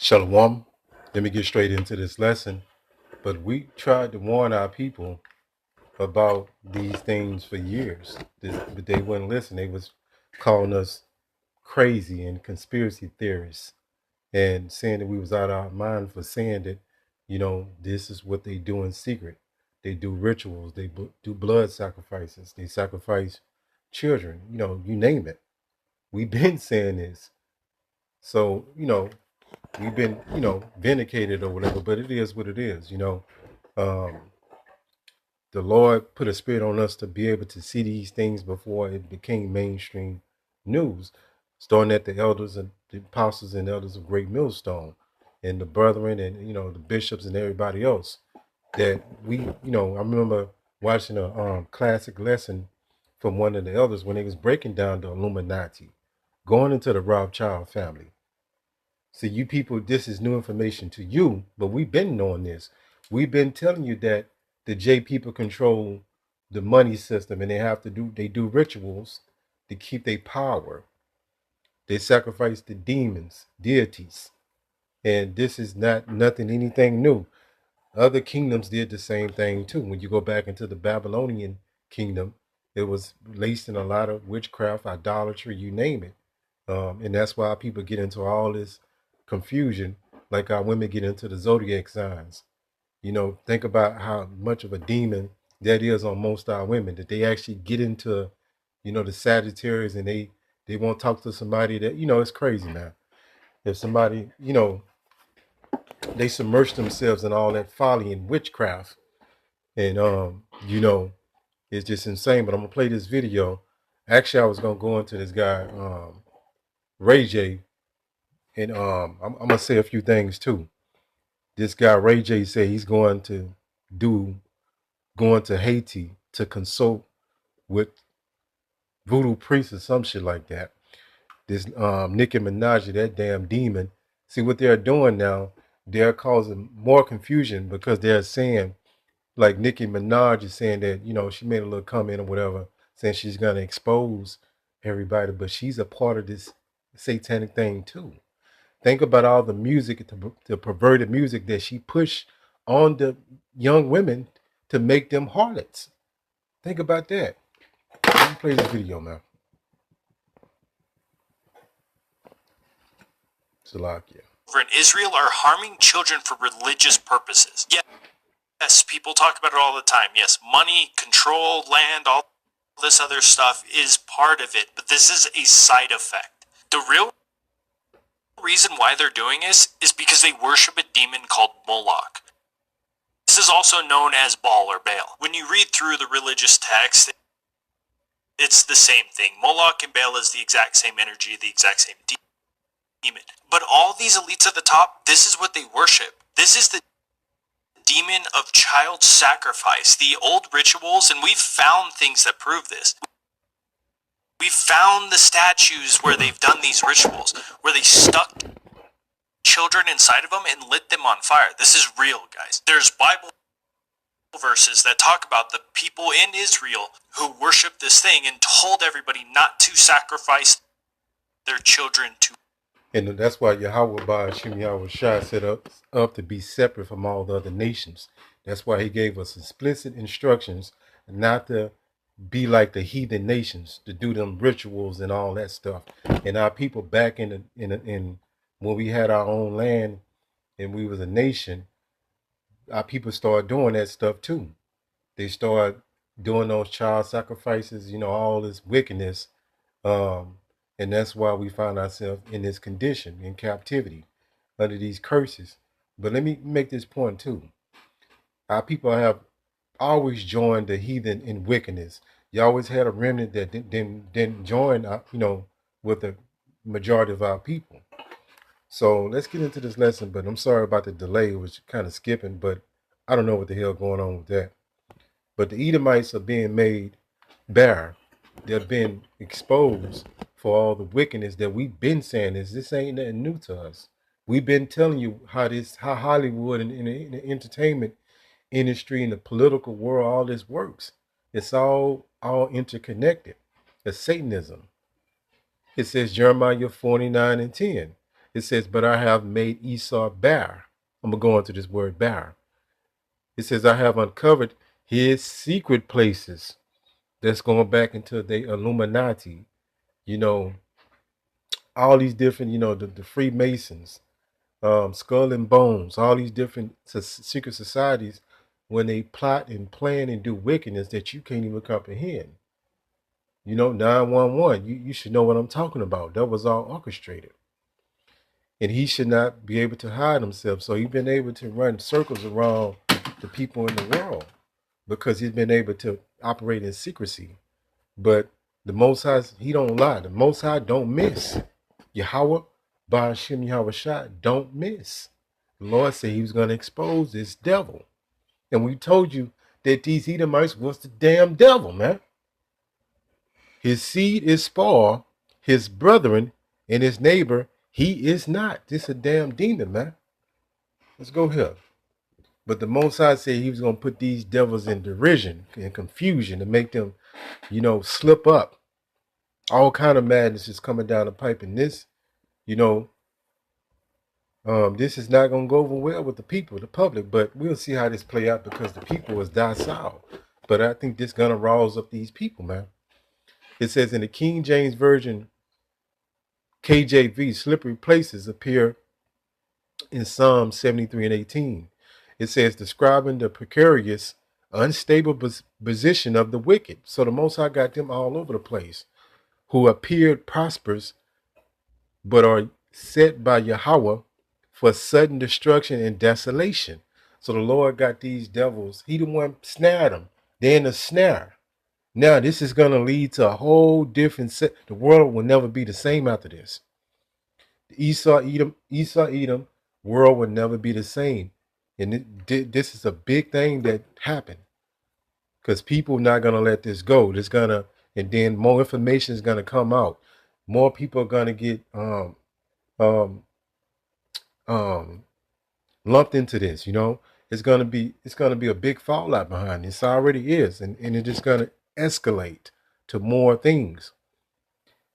Shalom. Let me get straight into this lesson. But we tried to warn our people about these things for years, but they wouldn't listen. They was calling us crazy and conspiracy theorists and saying that we was out of our mind for saying that, this is what they do in secret. They do rituals. They do blood sacrifices. They sacrifice children. You name it. We've been saying this. So, we've been, vindicated or whatever, but it is what it is. Um, the Lord put a spirit on us to be able to see these things before it became mainstream news, starting at the elders and the apostles and elders of Great Millstone and the brethren and, the bishops and everybody else that I remember watching a classic lesson from one of the elders when they was breaking down the Illuminati, going into the Rothschild family. So you people, this is new information to you, but we've been knowing this. We've been telling you that the J people control the money system and they do rituals to keep their power. They sacrifice the demons, deities. And this is not nothing, anything new. Other kingdoms did the same thing too. When you go back into the Babylonian kingdom, it was laced in a lot of witchcraft, idolatry, you name it. And that's why people get into all this confusion, like our women get into the zodiac signs. Think about how much of a demon that is on most of our women, that they actually get into, the Sagittarius and they won't talk to somebody that, it's crazy, man. If somebody, they submerge themselves in all that folly and witchcraft. And, it's just insane. But I'm going to play this video. Actually, I was going to go into this guy, Ray J, and I'm gonna say a few things too. This guy Ray J said he's going to Haiti to consult with voodoo priests or some shit like that. This Nicki Minaj, that damn demon. See what they're doing now? They're causing more confusion because they're saying, like Nicki Minaj is saying that she made a little comment or whatever, saying she's gonna expose everybody, but she's a part of this satanic thing too. Think about all the music, the perverted music that she pushed on the young women to make them harlots. Think about that. Let me play this video, man. Salakia. Over in Israel are harming children for religious purposes. Yes, people talk about it all the time. Yes, money, control, land, all this other stuff is part of it, but this is a side effect. The real reason why they're doing this is because they worship a demon called Moloch. This is also known as Baal or Baal. When you read through the religious text, it's the same thing. Moloch and Baal is the exact same energy, the exact same demon. But all these elites at the top, this is what they worship. This is the demon of child sacrifice, the old rituals, and we've found things that prove this. We've found the statues where they've done these rituals, where they stuck children inside of them and lit them on fire. This is real, guys. There's Bible verses that talk about the people in Israel who worship this thing and told everybody not to sacrifice their children to. And that's why Yahweh Ba'ashim Yahweh Shai set up to be separate from all the other nations. That's why he gave us explicit instructions not to be like the heathen nations, to do them rituals and all that stuff. And our people back in when we had our own land and we was a nation, our people started doing that stuff too. They started doing those child sacrifices, all this wickedness. And that's why we find ourselves in this condition, in captivity, under these curses. But let me make this point too. Our people have always joined the heathen in wickedness. You always had a remnant that didn't join, with the majority of our people. So let's get into this lesson. But I'm sorry about the delay. It was kind of skipping, but I don't know what the hell going on with that. But the Edomites are being made bare. They're being exposed for all the wickedness that we've been saying. This ain't nothing new to us. We've been telling you how Hollywood and the entertainment industry and the political world, all this works. It's all interconnected. It's Satanism. It says Jeremiah 49:10. It says, but I have made Esau bare. I'm going to go into this word bare. It says, I have uncovered his secret places. That's going back into the Illuminati, you know, all these different, you know, the Freemasons, Skull and Bones, all these different secret societies, when they plot and plan and do wickedness that you can't even comprehend. You know, 911, you should know what I'm talking about. That was all orchestrated. And he should not be able to hide himself. So he's been able to run circles around the people in the world because he's been able to operate in secrecy. But the Most High, he don't lie. The Most High don't miss. Yahweh, Ba'ashem Yahweh Shai, don't miss. The Lord said he was going to expose this devil. And we told you that these Edomites was the damn devil, man. His seed is spoil, his brethren and his neighbor, he is not. This is a damn demon, man. Let's go here. But the Most High said he was going to put these devils in derision and confusion to make them, you know, slip up. All kind of madness is coming down the pipe. And this, you know, this is not going to go over well with the people, the public. But we'll see how this play out because the people is docile. But I think this going to rouse up these people, man. It says in the King James Version, KJV, slippery places appear in Psalm 73 and 18. It says, describing the precarious, unstable position of the wicked. So the Most High got them all over the place, who appeared prosperous, but are set by Yahweh for sudden destruction and desolation. So the Lord got these devils. He the one snared them. They're in a snare. Now this is going to lead to a whole different set. The world will never be the same after this. Esau, Edom, world will never be the same. And this is a big thing that happened because people are not going to let this go. It's going to, and then more information is going to come out. More people are going to get lumped into this. You know, it's going to be a big fallout behind this. It already is, and it's just going to escalate to more things.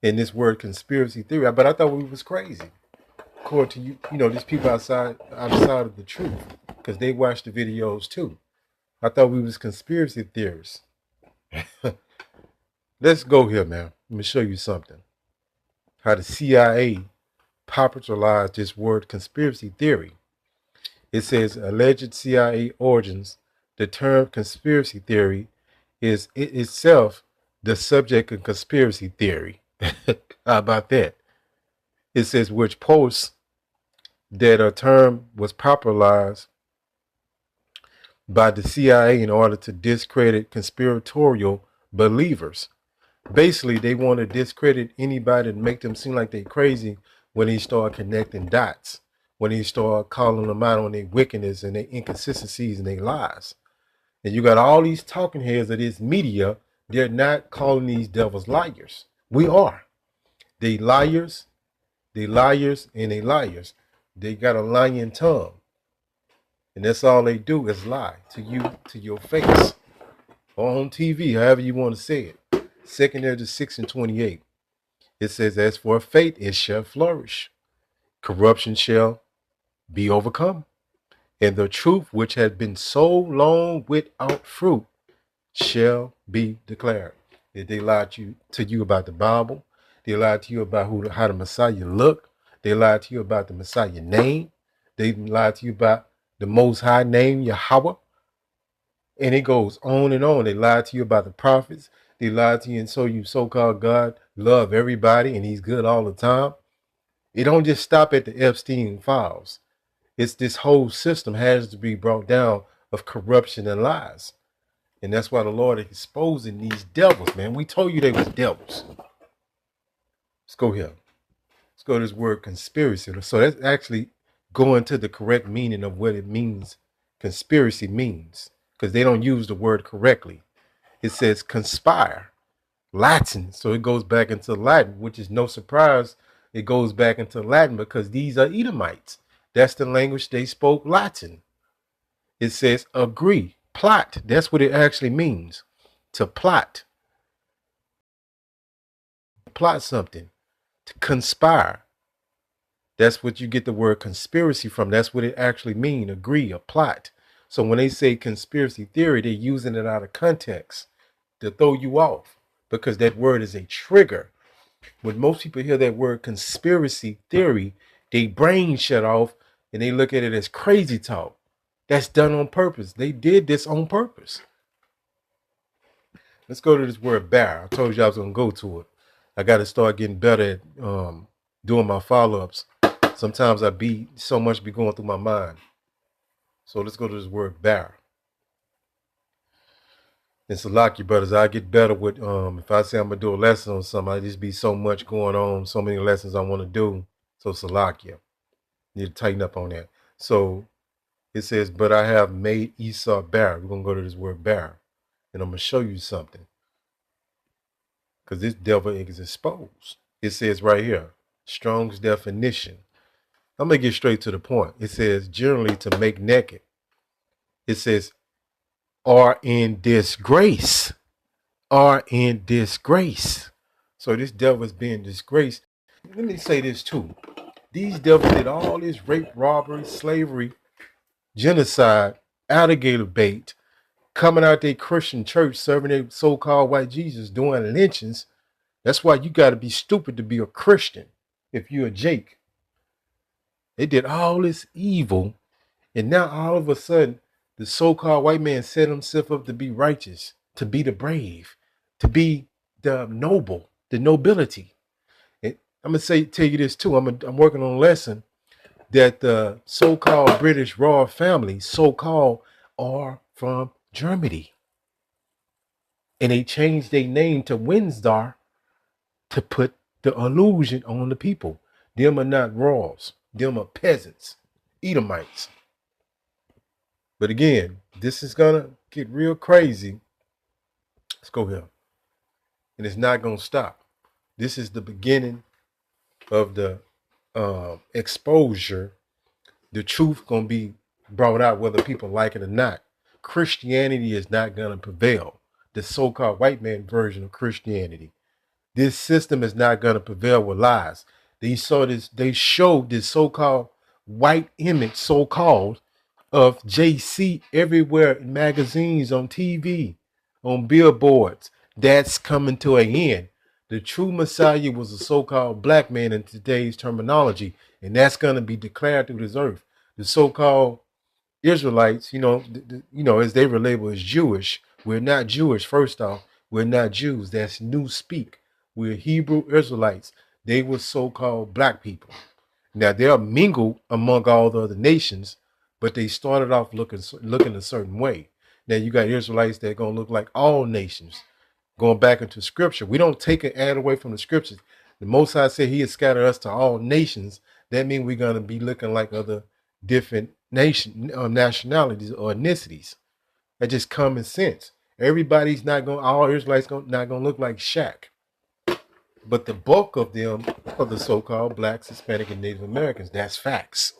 In this word conspiracy theory, but I thought we was crazy. According to you, you know, these people outside of the truth, because they watch the videos too. I thought we was conspiracy theorists. Let's go here, man. Let me show you something. How the CIA popularized this word conspiracy theory. It says alleged CIA origins. The term conspiracy theory is it itself the subject of conspiracy theory. How about that? It says which posts that a term was popularized by the CIA in order to discredit conspiratorial believers. Basically, they want to discredit anybody and make them seem like they're crazy when they start connecting dots, when they start calling them out on their wickedness and their inconsistencies and their lies. And you got all these talking heads of this media, they're not calling these devils liars. We are. They liars, and they liars. They got a lying tongue. And that's all they do is lie to you, to your face. Or on TV, however you want to say it. 2 Ezra 6 and 28. It says, as for faith, it shall flourish. Corruption shall be overcome. And the truth which had been so long without fruit shall be declared. If they lied to you about the Bible, they lied to you about how the Messiah looked. They lied to you about the Messiah name. They lied to you about the Most High name, Yahweh. And it goes on and on. They lied to you about the prophets. They lied to you and so you so-called God love everybody and he's good all the time. It don't just stop at the Epstein files. It's this whole system has to be brought down of corruption and lies. And that's why the Lord is exposing these devils, man. We told you they was devils. Let's go here. Let's go to this word conspiracy. So that's actually going to the correct meaning of what it means, conspiracy means, because they don't use the word correctly. It says conspire, Latin. So it goes back into Latin, which is no surprise. It goes back into Latin because these are Edomites. That's the language they spoke, Latin. It says agree, plot. That's what it actually means, to plot. Plot something, to conspire. That's what you get the word conspiracy from. That's what it actually means, agree, a plot. So when they say conspiracy theory, they're using it out of context to throw you off because that word is a trigger. When most people hear that word conspiracy theory, they brain shut off and they look at it as crazy talk. That's done on purpose. They did this on purpose. Let's go to this word bear. I told you I was going to go to it. I got to start getting better at doing my follow-ups. Sometimes I be so much be going through my mind. So let's go to this word bear. And Salaki brothers, I get better with if I say I'm gonna do a lesson on something, I just be so much going on, so many lessons I want to do. So Salakia. Need to tighten up on that. So it says, but I have made Esau bear. We're gonna go to this word bear. And I'm gonna show you something. Because this devil is exposed. It says right here, Strong's definition. I'm gonna get straight to the point. It says generally to make naked. It says are in disgrace. Are in disgrace. So this devil is being disgraced. Let me say this too. These devils did all this rape, robbery, slavery, genocide, alligator bait, coming out their Christian church, serving their so-called white Jesus, doing lynchings. That's why you got to be stupid to be a Christian if you're a Jake. They did all this evil, and now all of a sudden, the so-called white man set himself up to be righteous, to be the brave, to be the noble, the nobility. And I'm gonna tell you this too. I'm working on a lesson that the so-called British royal family, so-called, are from Germany, and they changed their name to Windsor to put the illusion on the people. Them are not royals. Them are peasants, Edomites. But again, this is gonna get real crazy. Let's go here. And it's not gonna stop. This is the beginning of the exposure. The truth gonna be brought out whether people like it or not. Christianity is not gonna prevail. The so-called white man version of Christianity. This system is not gonna prevail with lies. They showed this so-called white image, so-called, of JC everywhere in magazines, on TV, on billboards. That's coming to an end. The true Messiah was a so-called black man in today's terminology, and that's going to be declared through this earth. The so-called Israelites, as they were labeled as Jewish, we're not Jewish. First off, we're not Jews. That's new speak. We're Hebrew Israelites. They were so-called black people. Now they're mingled among all the other nations, but they started off looking a certain way. Now you got Israelites that are going to look like all nations. Going back into scripture, we don't take and add away from the scriptures. The Most High said he has scattered us to all nations. That means we're going to be looking like other different nationalities or ethnicities. That's just common sense. Everybody's not going, all Israelites not going to look like Shaq. But the bulk of them are the so-called blacks, Hispanic, and Native Americans. That's facts.